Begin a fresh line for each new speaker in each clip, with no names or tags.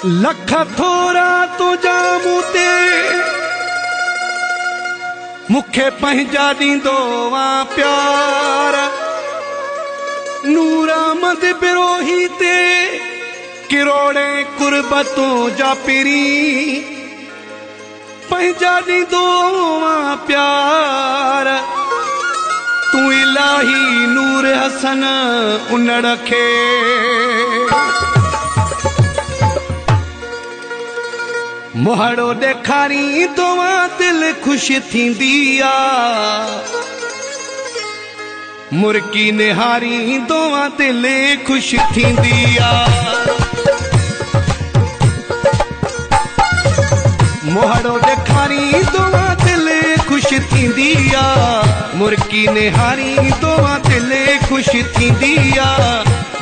लख थोरा तुझा मूं ते मूंखे पंहिंजा ॾींदो आ प्यार। नूर अहमद बिरोही ते किरोड़े कुर्बतों जा पिरी पंहिंजा ॾींदो आ प्यार। तू इलाही नूर हसन उनड़ खे मोहड़ो ॾेखारी तोवा दिल खुश थींदी आ। मुर्की निहारी तोवा दिल खुश थींदी आ। मोहड़ो ॾेखारी तोवा दिल खुश थींदी आ। मुर्की निहारी तोवा दिल खुश थींदी आ।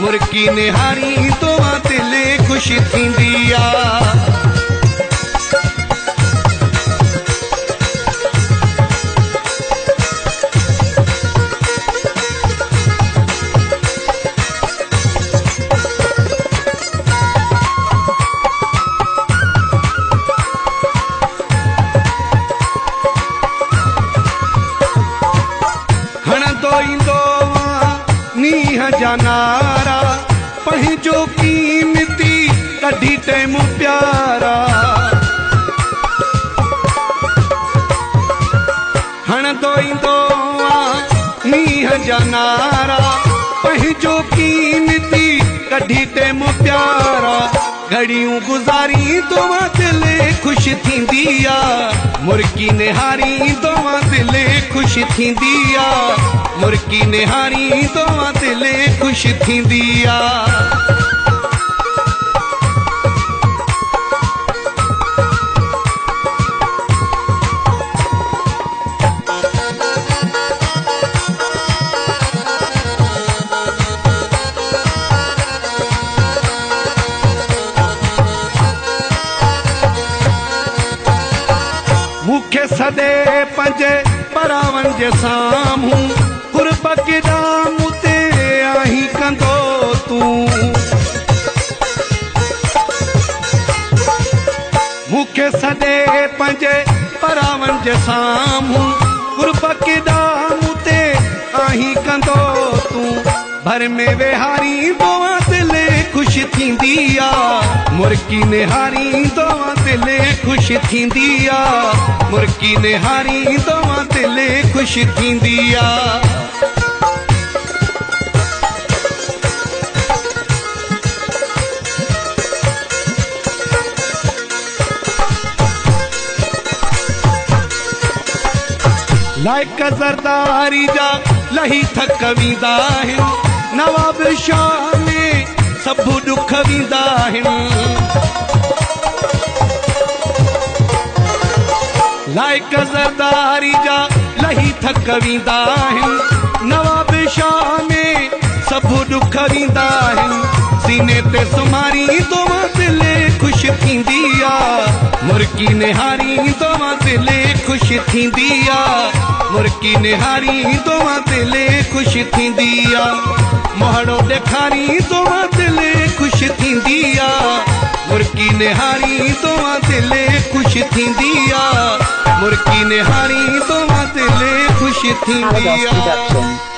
मुर्की निहारी तोवा दिल खुश थींदी आ। नीह जा नारा पंहिंजो कीमती कढी टेम प्यारा। हणंदो ईंदो आ नीह जा नारा पंहिंजो कीमती कढी टेम प्यारा। घड़ियूं गुज़ारी तोवा दिल खुश थींदी आ। मुर्की निहारी तोवा दिल खुश थींदी आ। मुर्की निहारी तोवा दिल खुश थींदी आ। मूंखे सॾे पंजे परावन जे साम्हूं कुर्ब क़िदाम ते आहीं कंदो तूं। मूंखे सॾे पंजे परावन जे साम्हूं कुर्ब क़िदाम ते आहीं कंदो तूं। भर में वेहारी तोवा दिल खुश थींदी आ। मुर्की निहारी तोवा दिल खुश थींदी आ। मुर्की निहारी तोवा दिल खुश थींदी आ। लाइक ज़रदारी जा लही थक वेंदा आहिनि। नवाब शाह में सभु ॾुख वेंदा आहिनि। लाइक ज़रदारी जा लही थक वेंदा आहिनि। नवाब शाह में सभु ॾुख वेंदा आहिनि। सीने ते सुमारी तोवा दिल खुश थींदी आ। मुर्की निहारी तोवा दिल खुश थींदी आ। मुर्की निहारी तोवा दिल खुश थींदी आ। मोहड़ो ॾेखारी तोवा दिल खुश थींदी आ। मुर्की निहारी तोवा दिल खुश थींदी आ। मुर्की निहारी तोवा दिल खुश थींदी आ।